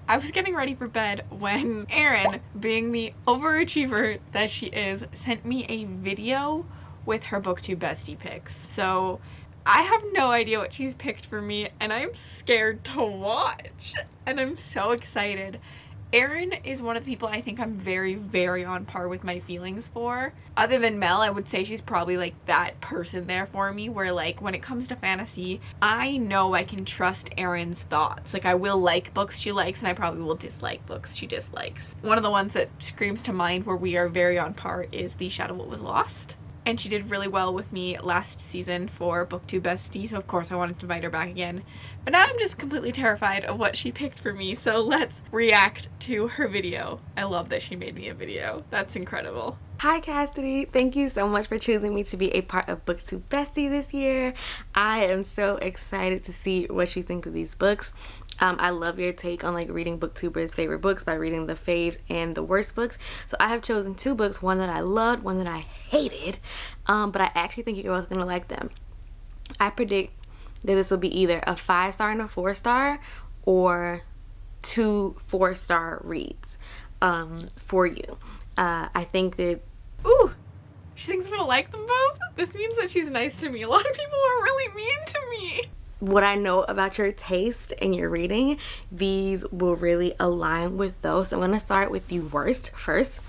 I was getting ready for bed when Erin, being the overachiever that she is, sent me a video with her Booktube Bestie picks. So I have no idea what she's picked for me, and I'm scared to watch. And I'm so excited. Erin is one of the people I think I'm very, very on par with my feelings for. Other than Mel, I would say she's probably like that person there for me where like when it comes to fantasy, I know I can trust Erin's thoughts. Like I will like books she likes and I probably will dislike books she dislikes. One of the ones that screams to mind where we are very on par is The Shadow What Was Lost. And she did really well with me last season for Booktube Bestie, so of course I wanted to invite her back again. But now I'm just completely terrified of what she picked for me, so let's react to her video. I love that she made me a video. That's incredible. Hi Cassidy, thank you so much for choosing me to be a part of Booktube Bestie this year. I am so excited to see what you think of these books. I love your take on like reading booktubers' favorite books by reading the faves and the worst books. So I have chosen 2 books, one that I loved, one that I hated, but I actually think you're both gonna like them. I predict that this will be either a 5-star and a 4-star or 2 4-star reads for you. I think that Ooh, she thinks I'm gonna like them both? This means that she's nice to me. A lot of people are really mean to me. what I know about your taste and your reading, these will really align with those. So I'm going to start with the worst first.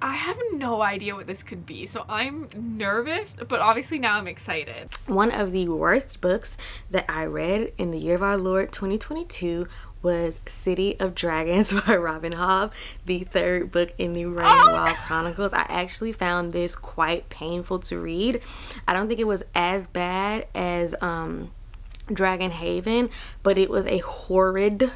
I have no idea what this could be, so I'm nervous, but obviously now I'm excited. One of the worst books that I read in the year of our Lord 2022 was City of Dragons by Robin Hobb, the 3rd book in the Rain and Wild Chronicles. I actually found this quite painful to read. I don't think it was as bad as Dragon Haven, but it was a horrid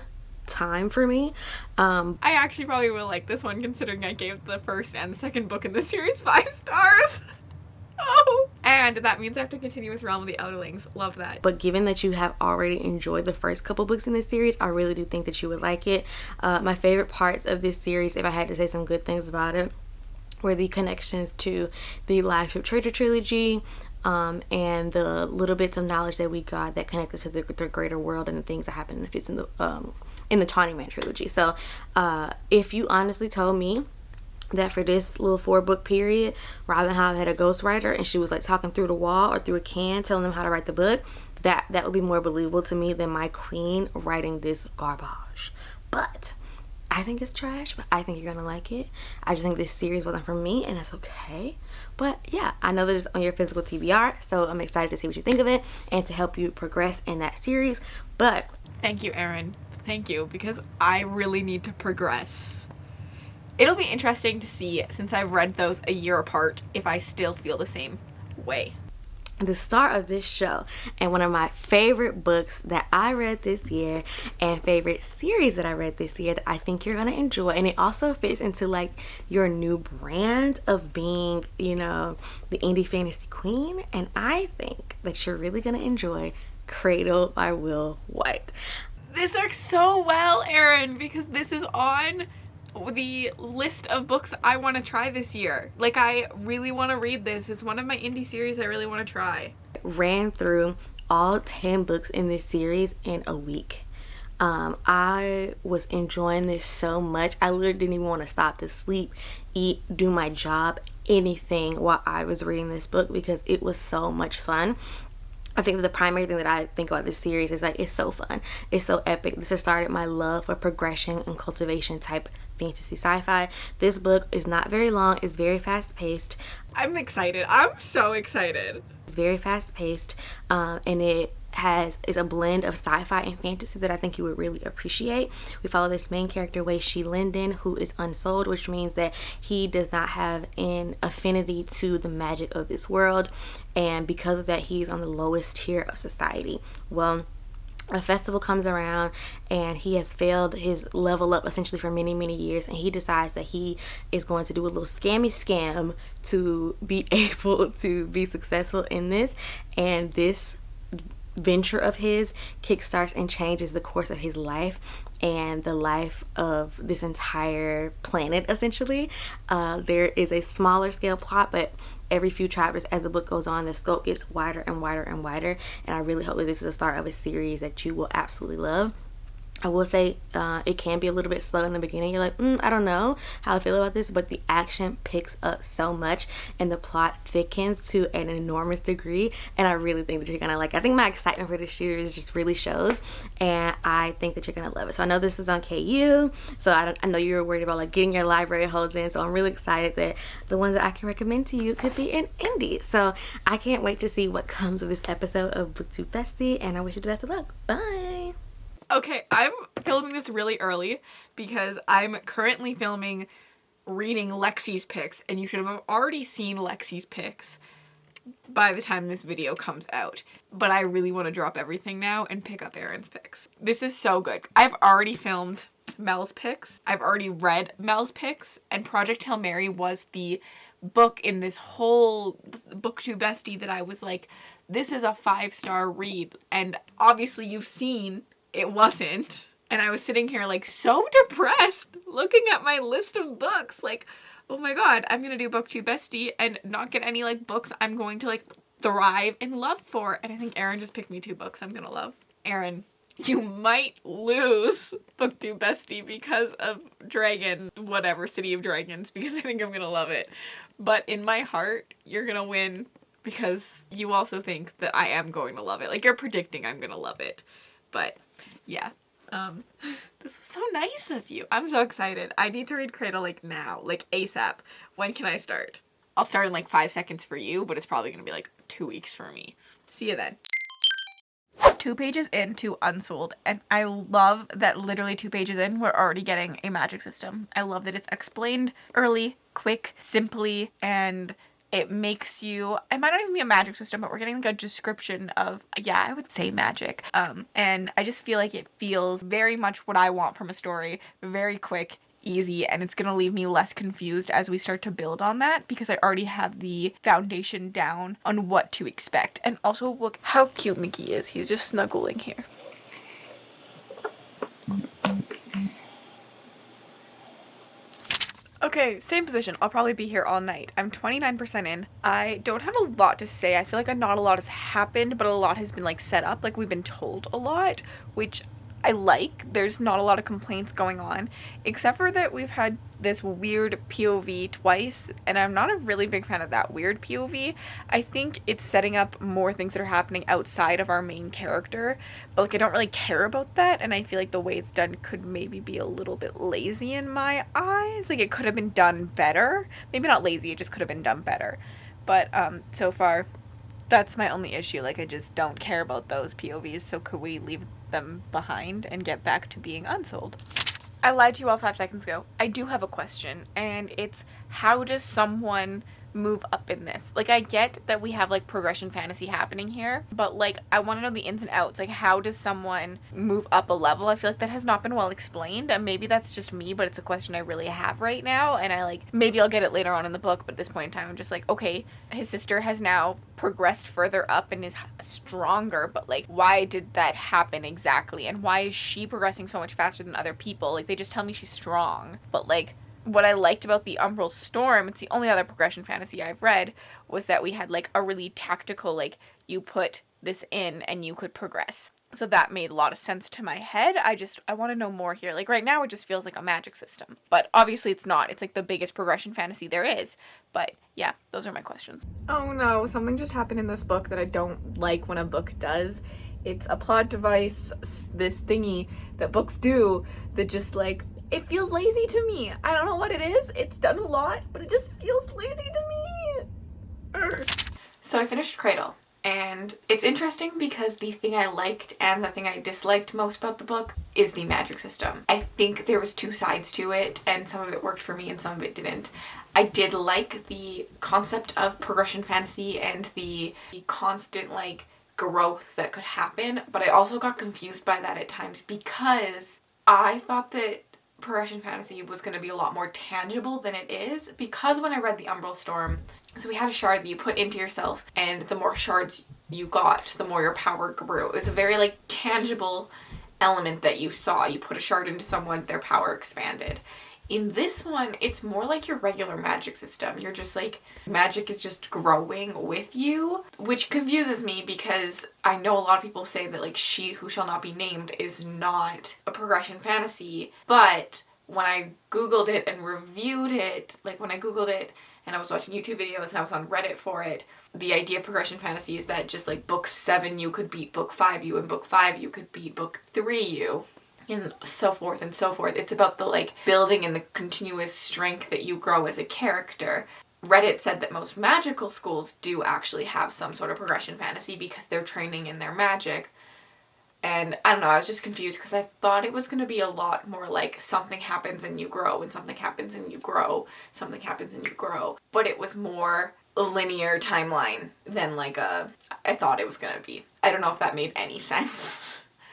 time for me. I actually probably will like this one considering I gave the 1st and the 2nd book in the series 5 stars. Oh, and that means I have to continue with Realm of the Elderlings. Love that. But given that you have already enjoyed the first couple books in this series, I really do think that you would like it. My favorite parts of this series, if I had to say some good things about it, were the connections to the Lives of Traitor trilogy, and the little bits of knowledge that we got that connected to the greater world and the things that happened if it's in the Tawny Man trilogy. So if you honestly told me that for this little 4-book period, Robin Hobb had a ghostwriter and she was like talking through the wall or through a can telling them how to write the book, that would be more believable to me than my queen writing this garbage. But I think it's trash, but I think you're gonna like it. I just think this series wasn't for me, and that's okay. But yeah, I know that it's on your physical TBR, so I'm excited to see what you think of it and to help you progress in that series. But thank you, Erin. Thank you, because I really need to progress. It'll be interesting to see, since I've read those a year apart, if I still feel the same way. The star of this show and one of my favorite books that I read this year and favorite series that I read this year that I think you're gonna enjoy, and it also fits into like your new brand of being, you know, the indie fantasy queen, and I think that you're really gonna enjoy Cradle by Will White. This works so well, Erin, because this is on the list of books I want to try this year. Like, I really want to read this. It's one of my indie series I really want to try. Ran through all 10 books in this series in a week. I was enjoying this so much. I literally didn't even want to stop to sleep, eat, do my job, anything while I was reading this book because it was so much fun. I think that the primary thing that I think about this series is like it's so fun. It's so epic. This has started my love for progression and cultivation type fantasy sci-fi. This book is not very long. It's very fast-paced. I'm excited. I'm so excited. It's very fast-paced, and it is a blend of sci-fi and fantasy that I think you would really appreciate. We follow this main character, Wei Shi Linden, who is unsold, which means that he does not have an affinity to the magic of this world, and because of that he's on the lowest tier of society. Well, a festival comes around and he has failed his level up essentially for many years, and he decides that he is going to do a little scam to be able to be successful in this, and this venture of his kickstarts and changes the course of his life and the life of this entire planet essentially. There is a smaller scale plot, but every few chapters as the book goes on, the scope gets wider and wider and wider, and I really hope that this is the start of a series that you will absolutely love. I will say it can be a little bit slow in the beginning. You're like, I don't know how I feel about this, but the action picks up so much and the plot thickens to an enormous degree, and I really think that you're gonna like it. I think my excitement for this series just really shows, and I think that you're gonna love it. So I know this is on KU, so I know you were worried about like getting your library holds in, so I'm really excited that the ones that I can recommend to you could be in indie. So I can't wait to see what comes of this episode of Booktube Bestie, and I wish you the best of luck. Bye. Okay, I'm filming this really early because I'm currently reading Lexi's picks, and you should have already seen Lexi's picks by the time this video comes out. But I really want to drop everything now and pick up Erin's picks. This is so good. I've already filmed Mel's picks. I've already read Mel's picks, and Project Hail Mary was the book in this whole Booktube Bestie that I was like, this is a 5-star read. And obviously you've seen it wasn't. And I was sitting here like so depressed looking at my list of books like, oh my god, I'm gonna do Booktube Bestie and not get any like books I'm going to like thrive and love for. And I think Erin just picked me 2 books I'm gonna love. Erin, you might lose Booktube Bestie because of City of Dragons, because I think I'm gonna love it. But in my heart, you're gonna win because you also think that I am going to love it. Like, you're predicting I'm gonna love it. But yeah, this was so nice of you. I'm so excited. I need to read Cradle like now, like ASAP. When can I start? I'll start in like 5 seconds for you, but it's probably gonna be like 2 weeks for me. See you then. 2 pages into Unsold, and I love that literally 2 pages in, we're already getting a magic system. I love that it's explained early, quick, simply, and it makes you, it might not even be a magic system, but we're getting like a description of, yeah, I would say magic. And I just feel like it feels very much what I want from a story, very quick, easy, and it's gonna leave me less confused as we start to build on that, because I already have the foundation down on what to expect. And also look how cute Mickey is. He's just snuggling here. Okay, same position. I'll probably be here all night. I'm 29% in. I don't have a lot to say. I feel like not a lot has happened, but a lot has been like set up. Like, we've been told a lot, which I like. There's not a lot of complaints going on, except for that we've had this weird POV twice, and I'm not a really big fan of that weird POV. I think it's setting up more things that are happening outside of our main character, but like I don't really care about that, and I feel like the way it's done could maybe be a little bit lazy in my eyes. Like, it could have been done better. Maybe not lazy, it just could have been done better. But so far, that's my only issue. Like, I just don't care about those POVs, so could we leave them behind and get back to being Unsold? I lied to you all 5 seconds ago. I do have a question, and it's, how does someone move up in this? Like, I get that we have like progression fantasy happening here, but like I want to know the ins and outs. Like, how does someone move up a level? I feel like that has not been well explained, and maybe that's just me, but it's a question I really have right now, and I like, maybe I'll get it later on in the book, but at this point in time I'm just like, okay, his sister has now progressed further up and is stronger, but like, why did that happen exactly, and why is she progressing so much faster than other people? Like, they just tell me she's strong, but like, what I liked about the Umbral Storm, it's the only other progression fantasy I've read, was that we had like a really tactical, like, you put this in and you could progress. So that made a lot of sense to my head. I want to know more here. Like, right now it just feels like a magic system, but obviously it's not. It's like the biggest progression fantasy there is. But yeah, those are my questions. Oh no, something just happened in this book that I don't like when a book does. It's a plot device, this thingy that books do that just like, it feels lazy to me. I don't know what it is. It's done a lot, but it just feels lazy to me. Urgh. So I finished Cradle, and it's interesting because the thing I liked and the thing I disliked most about the book is the magic system. I think there was 2 sides to it, and some of it worked for me and some of it didn't. I did like the concept of progression fantasy and the constant like growth that could happen, but I also got confused by that at times because I thought that progression fantasy was going to be a lot more tangible than it is, because when I read the Umbral Storm, so we had a shard that you put into yourself, and the more shards you got, the more your power grew. It was a very like tangible element that you saw. You put a shard into someone, their power expanded. In this one, it's more like your regular magic system. You're just like, magic is just growing with you, which confuses me because I know a lot of people say that like She Who Shall Not Be Named is not a progression fantasy, but when I googled it and reviewed it, like when I googled it and I was watching YouTube videos and I was on Reddit for it, the idea of progression fantasy is that just like book 7 you could beat book 5 you, and book 5 you could beat book 3 you, and so forth and so forth. It's about the like building and the continuous strength that you grow as a character. Reddit said that most magical schools do actually have some sort of progression fantasy because they're training in their magic. And I don't know, I was just confused because I thought it was going to be a lot more like something happens and you grow, and something happens and you grow, something happens and you grow. But it was more a linear timeline than like I thought it was going to be. I don't know if that made any sense.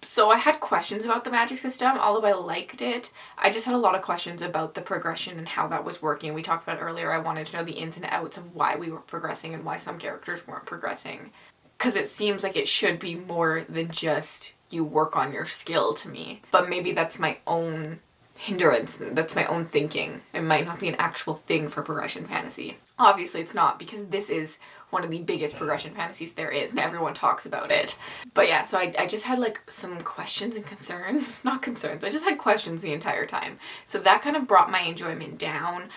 So I had questions about the magic system, although I liked it. I just had a lot of questions about the progression and how that was working. We talked about it earlier. I wanted to know the ins and outs of why we were progressing and why some characters weren't progressing. Because it seems like it should be more than just you work on your skill to me. But maybe that's my own hindrance. That's my own thinking. It might not be an actual thing for progression fantasy. Obviously it's not, because this is one of the biggest progression fantasies there is and everyone talks about it. But yeah, so I just had like some questions and concerns. Not concerns, I just had questions the entire time. So that kind of brought my enjoyment down.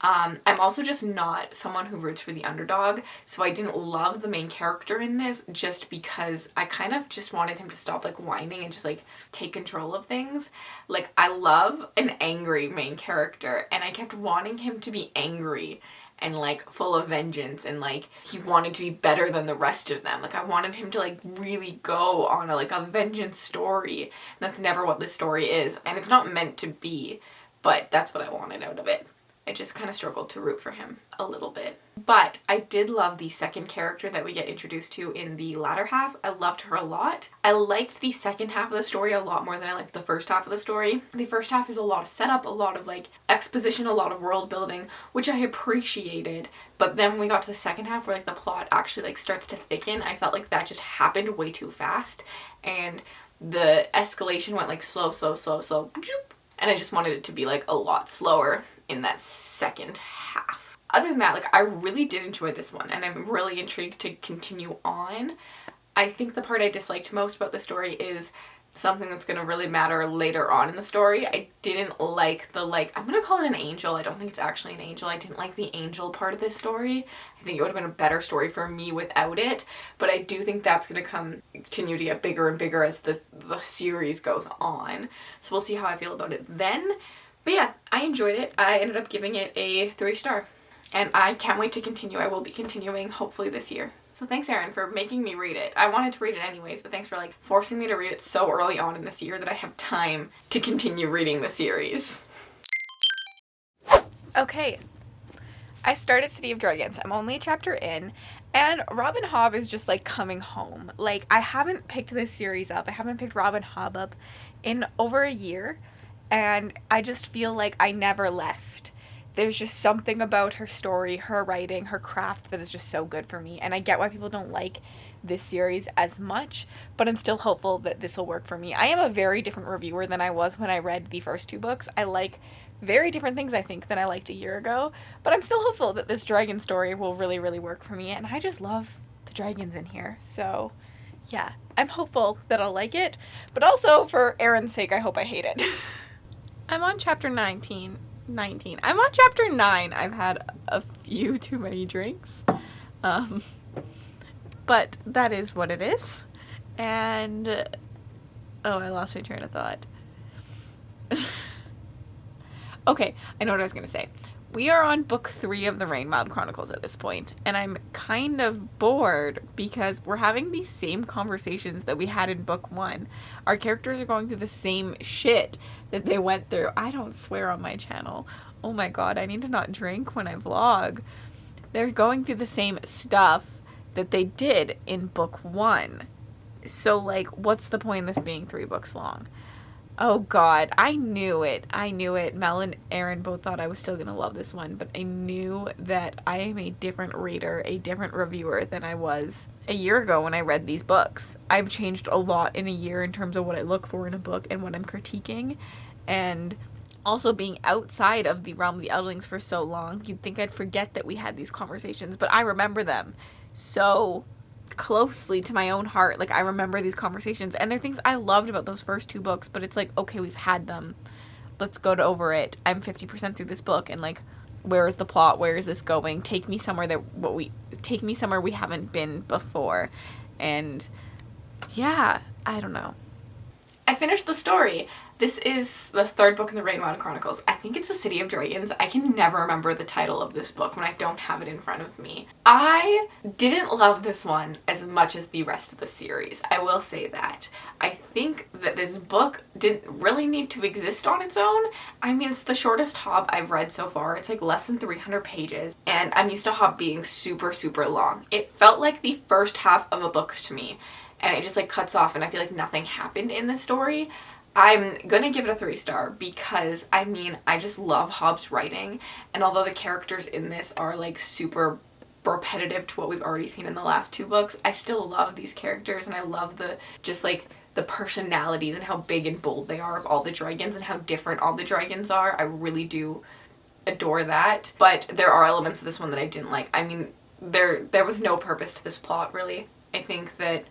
I'm also just not someone who roots for the underdog, so I didn't love the main character in this just because I kind of just wanted him to stop like whining and just like take control of things. Like, I love an angry main character and I kept wanting him to be angry and like full of vengeance, and like he wanted to be better than the rest of them. Like, I wanted him to like really go on a vengeance story. That's never what this story is, and it's not meant to be, but that's what I wanted out of it. I just kind of struggled to root for him a little bit. But I did love the second character that we get introduced to in the latter half. I loved her a lot. I liked the second half of the story a lot more than I liked the first half of the story. The first half is a lot of setup, a lot of like exposition, a lot of world building, which I appreciated. But then when we got to the second half where like the plot actually like starts to thicken, I felt like that just happened way too fast. And the escalation went like slow. And I just wanted it to be like a lot slower in that second half. Other than that, like, I really did enjoy this one and I'm really intrigued to continue on. I think the part I disliked most about the story is something that's going to really matter later on in the story. I didn't like the, like, I'm going to call it an angel. I don't think it's actually an angel. I didn't like the angel part of this story. I think it would have been a better story for me without it, but I do think that's going to continue to get bigger and bigger as the series goes on. So we'll see how I feel about it then. But yeah, I enjoyed it. I ended up giving it a 3-star. And I can't wait to continue. I will be continuing hopefully this year. So thanks, Erin, for making me read it. I wanted to read it anyways, but thanks for like forcing me to read it so early on in this year that I have time to continue reading the series. Okay, I started City of Dragons. I'm only a chapter in, and Robin Hobb is just like coming home. Like, I haven't picked this series up. I haven't picked Robin Hobb up in over a year. And I just feel like I never left. There's just something about her story, her writing, her craft that is just so good for me. And I get why people don't like this series as much, but I'm still hopeful that this will work for me. I am a very different reviewer than I was when I read the first 2 books. I like very different things, I think, than I liked a year ago. But I'm still hopeful that this dragon story will really, really work for me. And I just love the dragons in here. So yeah, I'm hopeful that I'll like it. But also, for Erin's sake, I hope I hate it. I'm on chapter 19. I'm on chapter 9. I've had a few too many drinks. But that is what it is. And, oh, I lost my train of thought. Okay, I know what I was going to say. We are on book 3 of the Rainwild Chronicles at this point, and I'm kind of bored because we're having these same conversations that we had in book 1. Our characters are going through the same shit that they went through. I don't swear on my channel. Oh my god, I need to not drink when I vlog. They're going through the same stuff that they did in book 1. So, like, what's the point in this being 3 books long? Oh god, I knew it. Mel and Erin both thought I was still gonna love this one, but I knew that I am a different reader, a different reviewer than I was a year ago when I read these books. I've changed a lot in a year in terms of what I look for in a book and what I'm critiquing, and Also, being outside of the realm of the Elderlings for so long, you'd think I'd forget that we had these conversations, but I remember them so closely to my own heart. Like, I remember these conversations, and there are things I loved about those first 2 books, but it's like, okay, we've had them. Let's go over it. I'm 50% through this book, and like, where is the plot? Where is this going? Take me somewhere we haven't been before. And yeah, I don't know. I finished the story. This is the 3rd book in the Rainwater Chronicles. I think it's The City of Dragons. I can never remember the title of this book when I don't have it in front of me. I didn't love this one as much as the rest of the series. I will say that. I think that this book didn't really need to exist on its own. I mean, it's the shortest Hob I've read so far. It's like less than 300 pages. And I'm used to Hob being super, super long. It felt like the first half of a book to me. And it just like cuts off, and I feel like nothing happened in the story. I'm gonna give it a 3-star because, I mean, I just love Hob's writing, and although the characters in this are like super repetitive to what we've already seen in the last 2 books, I still love these characters, and I love the personalities and how big and bold they are of all the dragons and how different all the dragons are. I really do adore that, but there are elements of this one that I didn't like. I mean, there was no purpose to this plot, really. I think that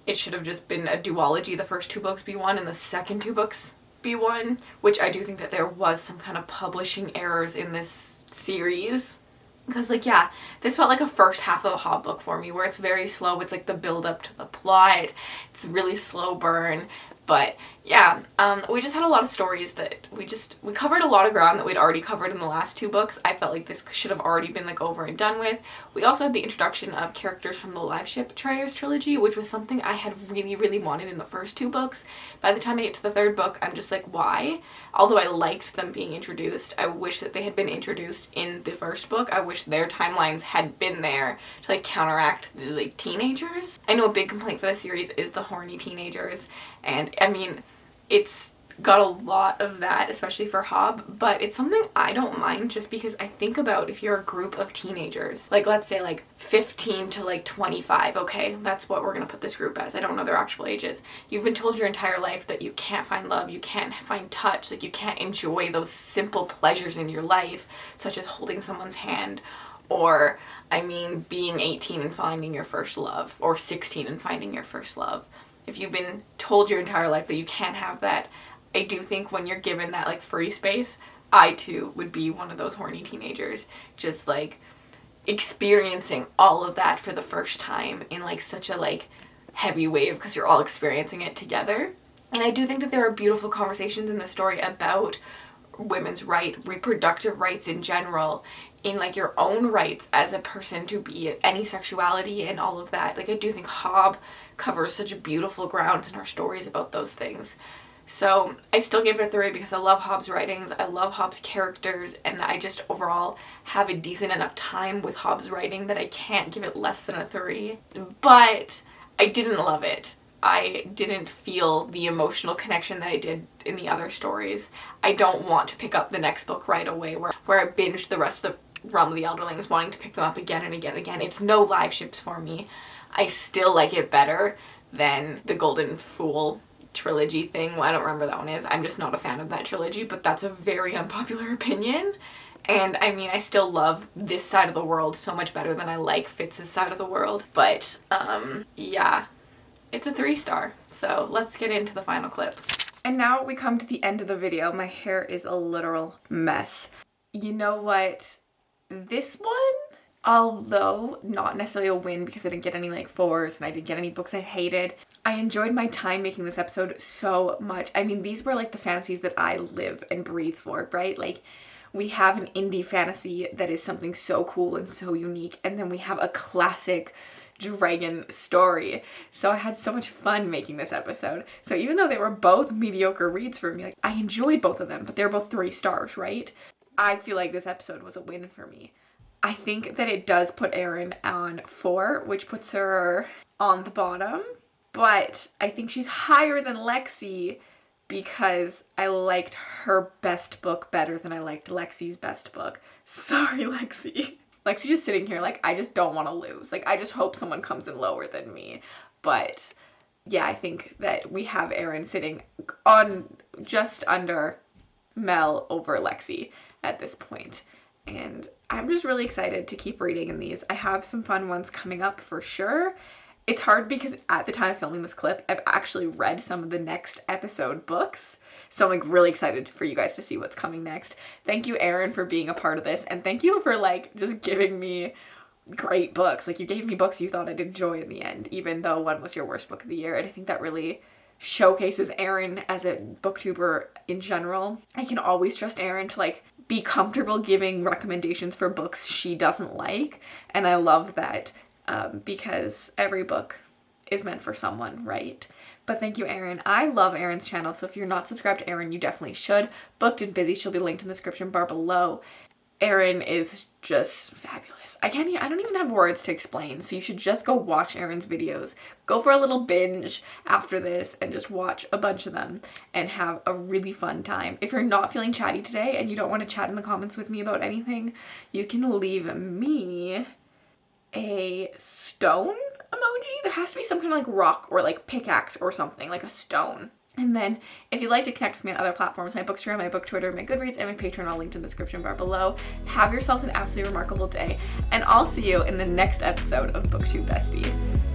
it should have just been a duology, the first 2 books be one and the second 2 books be one, which I do think that there was some kind of publishing errors in this series. Because, like, yeah, this felt like a first half of a Hob book for me, where it's very slow. It's like the build up to the plot. It's really slow burn. But yeah, we just had a lot of stories that we covered a lot of ground that we'd already covered in the last 2 books. I felt like this should have already been like over and done with. We also had the introduction of characters from the Live Ship Traders trilogy, which was something I had really, really wanted in the first 2 books. By the time I get to the 3rd book, I'm just like, why? Although I liked them being introduced, I wish that they had been introduced in the first book. I wish their timelines had been there to like counteract the like teenagers. I know a big complaint for the series is the horny teenagers, and I mean, it's got a lot of that, especially for Hob, but it's something I don't mind just because I think about if you're a group of teenagers, like let's say like 15 to like 25, okay, that's what we're gonna put this group as. I don't know their actual ages. You've been told your entire life that you can't find love, you can't find touch, like you can't enjoy those simple pleasures in your life, such as holding someone's hand, or, I mean, being 18 and finding your first love, or 16 and finding your first love. If you've been told your entire life that you can't have that, I do think when you're given that like free space, I too would be one of those horny teenagers, just like experiencing all of that for the first time in like such a like heavy wave because you're all experiencing it together. And I do think that there are beautiful conversations in the story about women's reproductive rights in general, in like your own rights as a person to be any sexuality and all of that. Like I do think Hob covers such beautiful grounds in her stories about those things. So I still give it a 3 because I love Hob's writings, I love Hob's characters, and I just overall have a decent enough time with Hob's writing that I can't give it less than a 3. But I didn't love it. I didn't feel the emotional connection that I did in the other stories. I don't want to pick up the next book right away where I binged the rest of the Realm of the Elderlings, wanting to pick them up again and again and again. It's no live ships for me. I still like it better than the Golden Fool trilogy thing. Well, I don't remember that one is. I'm just not a fan of that trilogy, but that's a very unpopular opinion. And I mean, I still love this side of the world so much better than I like Fitz's side of the world. But yeah, it's a 3-star. So let's get into the final clip. And now we come to the end of the video. My hair is a literal mess. You know what? This one, although not necessarily a win because I didn't get any like 4s and I didn't get any books I hated, I enjoyed my time making this episode so much. I mean, these were like the fantasies that I live and breathe for, right? Like, we have an indie fantasy that is something so cool and so unique, and then we have a classic dragon story. So I had so much fun making this episode. So even though they were both mediocre reads for me, like, I enjoyed both of them, but they're both 3 stars, right? I feel like this episode was a win for me. I think that it does put Erin on 4, which puts her on the bottom. But I think she's higher than Lexi because I liked her best book better than I liked Lexi's best book. Sorry, Lexi. Lexi's just sitting here like, I just don't want to lose. Like, I just hope someone comes in lower than me. But yeah, I think that we have Erin sitting on just under Mel over Lexi at this point. And I'm just really excited to keep reading in these. I have some fun ones coming up for sure. It's hard because at the time of filming this clip, I've actually read some of the next episode books. So I'm like really excited for you guys to see what's coming next. Thank you, Erin, for being a part of this. And thank you for like just giving me great books. Like you gave me books you thought I'd enjoy in the end, even though one was your worst book of the year. And I think that really showcases Erin as a booktuber in general. I can always trust Erin to like be comfortable giving recommendations for books she doesn't like. And I love that because every book is meant for someone, right? But thank you, Erin. I love Erin's channel, so if you're not subscribed to Erin, you definitely should. Booked Busy, she'll be linked in the description bar below. Erin is just fabulous. I don't even have words to explain, so you should just go watch Erin's videos. Go for a little binge after this and just watch a bunch of them and have a really fun time. If you're not feeling chatty today and you don't want to chat in the comments with me about anything, you can leave me a stone emoji. There has to be some kind of like rock or like pickaxe or something, like a stone. And then if you'd like to connect with me on other platforms, my Bookstagram, my Book Twitter, my Goodreads, and my Patreon are all linked in the description bar below. Have yourselves an absolutely remarkable day, and I'll see you in the next episode of Booktube Bestie.